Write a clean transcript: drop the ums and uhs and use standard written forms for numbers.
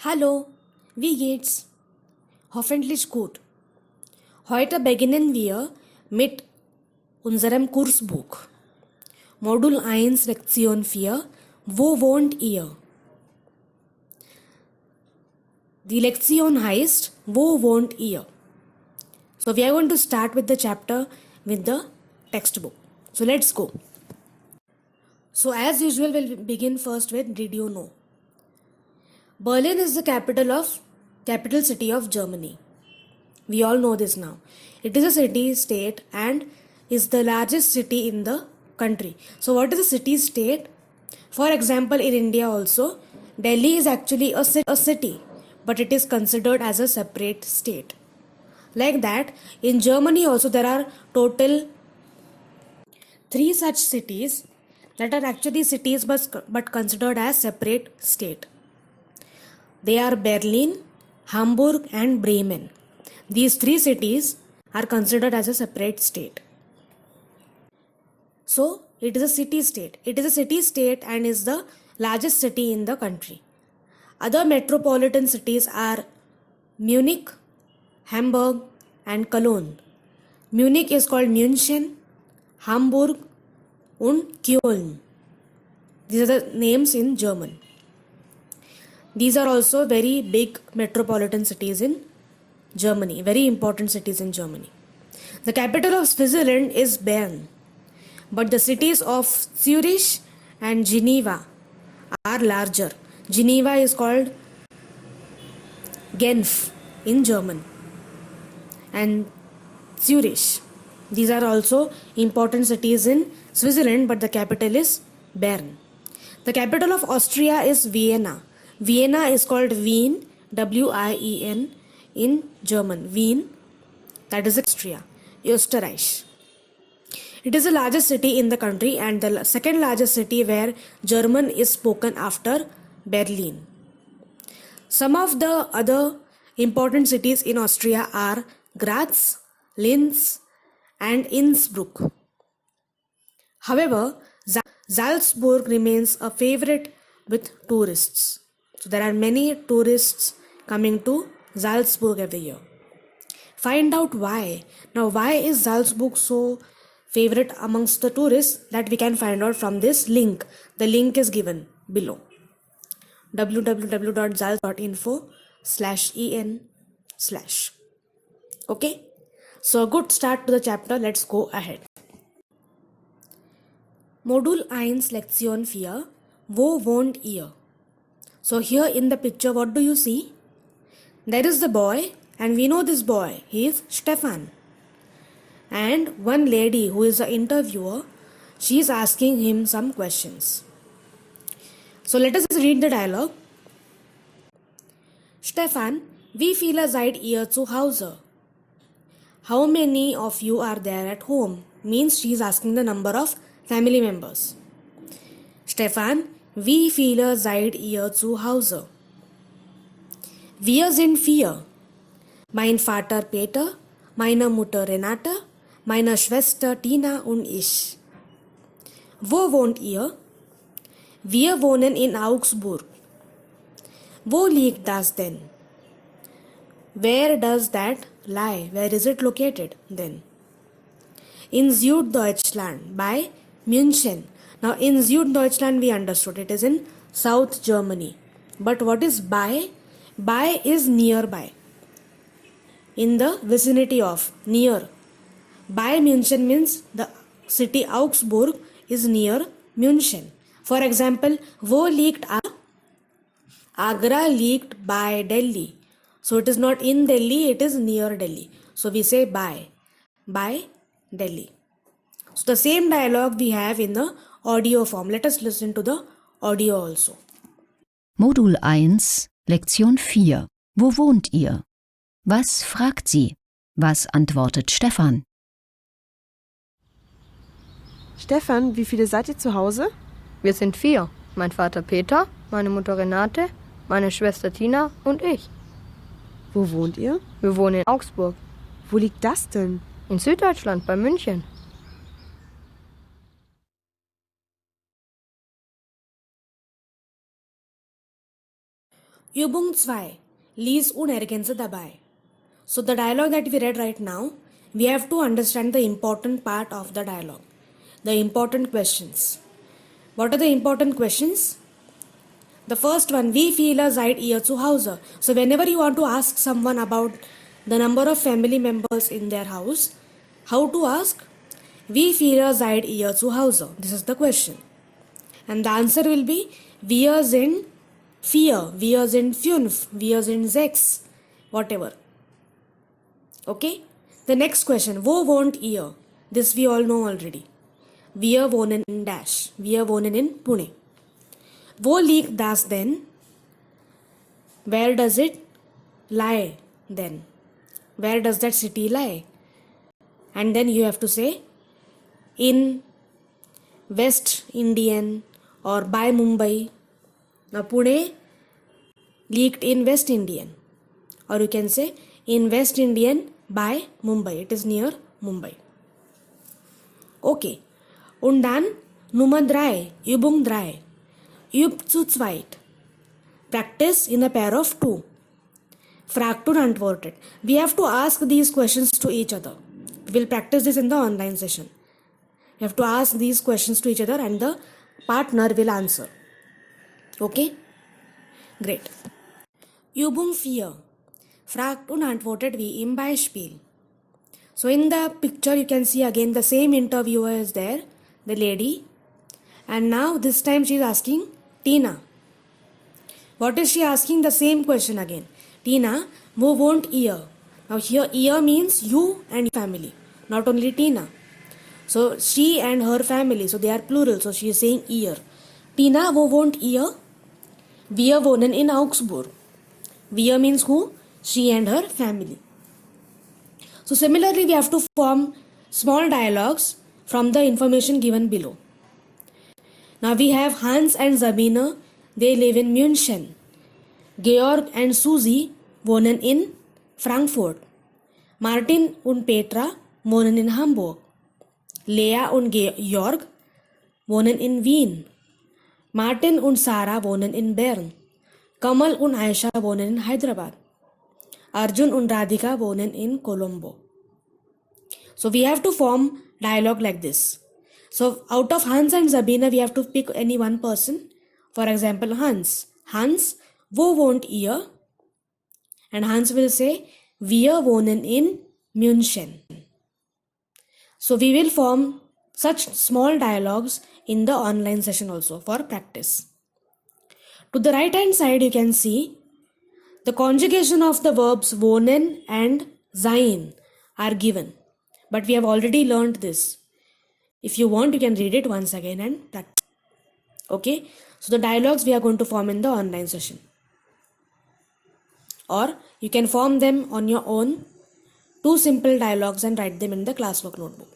Hallo, wie geht's? Hoffentlich gut. Heute beginnen wir mit unserem Kursbuch. Modul 1, Lektion 4. Wo wohnt ihr? Die Lektion heißt, wo wohnt ihr? So we are going to start with the chapter with the textbook. So let's go. So as usual, we'll begin first with did you know? Berlin is the capital city of Germany. We all know this now. It is a city state and is the largest city in the country. So what is a city state? For example, in India also, Delhi is actually a city, but it is considered as a separate state. Like that, in Germany also there are total 3 such cities that are actually cities but considered as separate state. They are Berlin, Hamburg and Bremen. These 3 cities are considered as a separate state. So, it is a city state. It is a city state and is the largest city in the country. Other metropolitan cities are Munich, Hamburg and Cologne. Munich is called München, Hamburg und Köln. These are the names in German. These are also very big metropolitan cities in Germany, very important cities in Germany. The capital of Switzerland is Bern, but the cities of Zurich and Geneva are larger. Geneva is called Genf in German, and Zurich. These are also important cities in Switzerland, but the capital is Bern. The capital of Austria is Vienna. Vienna is called Wien, W-I-E-N in German. Wien, that is Austria, Österreich. It is the largest city in the country and the second largest city where German is spoken after Berlin. Some of the other important cities in Austria are Graz, Linz and Innsbruck. However, Salzburg remains a favorite with tourists. So there are many tourists coming to Salzburg every year. Find out why. Now, why is Salzburg so favorite amongst the tourists? That we can find out from this link. The link is given below. www.salz.info/en/. Okay. So a good start to the chapter. Let's go ahead. Modul 1, Lektion 4. Wo wohnt ihr? So here in the picture, what do you see? There is the boy, and we know this boy. He is Stefan. And one lady who is the interviewer, she is asking him some questions. So let us read the dialogue. Stefan, wie viele seid ihr zu Hause? How many of you are there at home? Means she is asking the number of family members. Stefan, wie viele seid ihr zu Hause? Wir sind 4. Mein Vater Peter, meine Mutter Renate, meine Schwester Tina und ich. Wo wohnt ihr? Wir wohnen in Augsburg. Wo liegt das denn? Where does that lie? Where is it located then? In Süddeutschland, by München. Now in Süddeutschland we understood it is in South Germany. But what is by? By is nearby. In the vicinity of, near. By München means the city Augsburg is near München. For example, wo liegt Agra? Agra liegt by Delhi. So it is not in Delhi, it is near Delhi. So we say by Delhi. So the same dialogue we have in the audio form. Let us listen to the audio also. Modul 1, Lektion 4. Wo wohnt ihr? Was fragt sie? Was antwortet Stefan? Stefan, wie viele seid ihr zu Hause? Wir sind 4. Mein Vater Peter, meine Mutter Renate, meine Schwester Tina und ich. Wo wohnt ihr? Wir wohnen in Augsburg. Wo liegt das denn? In Süddeutschland, bei München. Übung 2. Lies und Ergänze dabei. So the dialogue that we read right now, we have to understand the important part of the dialogue. The important questions. What are the important questions? The first one, wie viele seid ihr zu Hause? So whenever you want to ask someone about the number of family members in their house, how to ask? Wie viele seid ihr zu Hause? This is the question. And the answer will be, wir sind 4, wir sind 5, wir sind 6, whatever. Okay? The next question, wo wohnt ihr? This we all know already. Wir wohnen in Dash. Wir wohnen in Pune. Wo liegt das denn? Where does it lie then? Where does that city lie? And then you have to say in West Indian or by Mumbai. Now Pune liegt in West Indian. Or you can say in West Indian by Mumbai. It is near Mumbai. Okay. Und dann Nummer 3, Übung 3. Übt zu zweit. Practice in a pair of 2. Fragt und antwortet. We have to ask these questions to each other. We will practice this in the online session. You have to ask these questions to each other and the partner will answer. Okay? Great. Übung 4. Fragt und antwortet wie im Beispiel. So in the picture you can see again the same interviewer is there, the lady. And now this time she is asking Tina. What is she asking? The same question again. Tina, wo wohnt ihr? Now here ihr means you and your family, not only Tina. So she and her family, so they are plural, so she is saying ihr. Tina, wo wohnt ihr? Wir wohnen in Augsburg. Wir means who? She and her family. So similarly we have to form small dialogues from the information given below. Now we have Hans and Sabine, they live in München. Georg and Susie wohnen in Frankfurt. Martin und Petra wohnen in Hamburg. Lea und Georg wohnen in Wien. Martin und Sarah wohnen in Bern. Kamal und Aisha wohnen in Hyderabad. Arjun und Radhika wohnen in Colombo. So we have to form dialogue like this. So out of Hans and Sabine we have to pick any one person. For example, Hans. Hans, wo wohnt ihr? And Hans will say, wir wohnen in München. So we will form such small dialogues in the online session also for practice. To the right hand side you can see the conjugation of the verbs wohnen and sein are given. But we have already learned this. If you want, you can read it once again and practice. Okay? So the dialogues we are going to form in the online session. Or you can form them on your own, 2 simple dialogues, and write them in the classwork notebook.